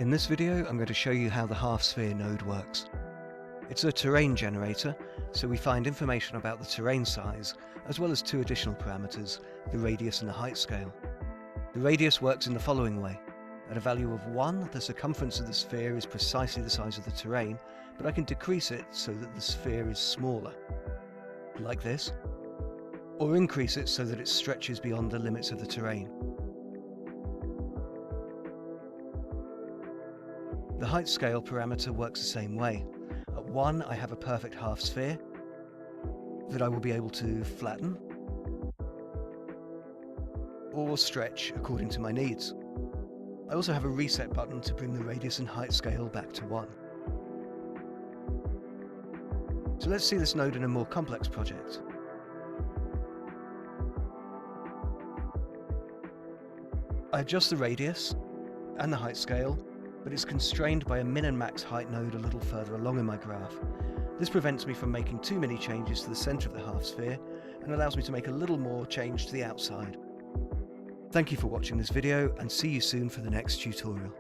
In this video, I'm going to show you how the half-sphere node works. It's a terrain generator, so we find information about the terrain size, as well as two additional parameters, the radius and the height scale. The radius works in the following way. At a value of 1, the circumference of the sphere is precisely the size of the terrain, but I can decrease it so that the sphere is smaller, like this, or increase it so that it stretches beyond the limits of the terrain. The height scale parameter works the same way. At 1, I have a perfect half sphere that I will be able to flatten or stretch according to my needs. I also have a reset button to bring the radius and height scale back to 1. So let's see this node in a more complex project. I adjust the radius and the height scale, but it's constrained by a min and max height node a little further along in my graph. This prevents me from making too many changes to the center of the half sphere and allows me to make a little more change to the outside. Thank you for watching this video, and see you soon for the next tutorial.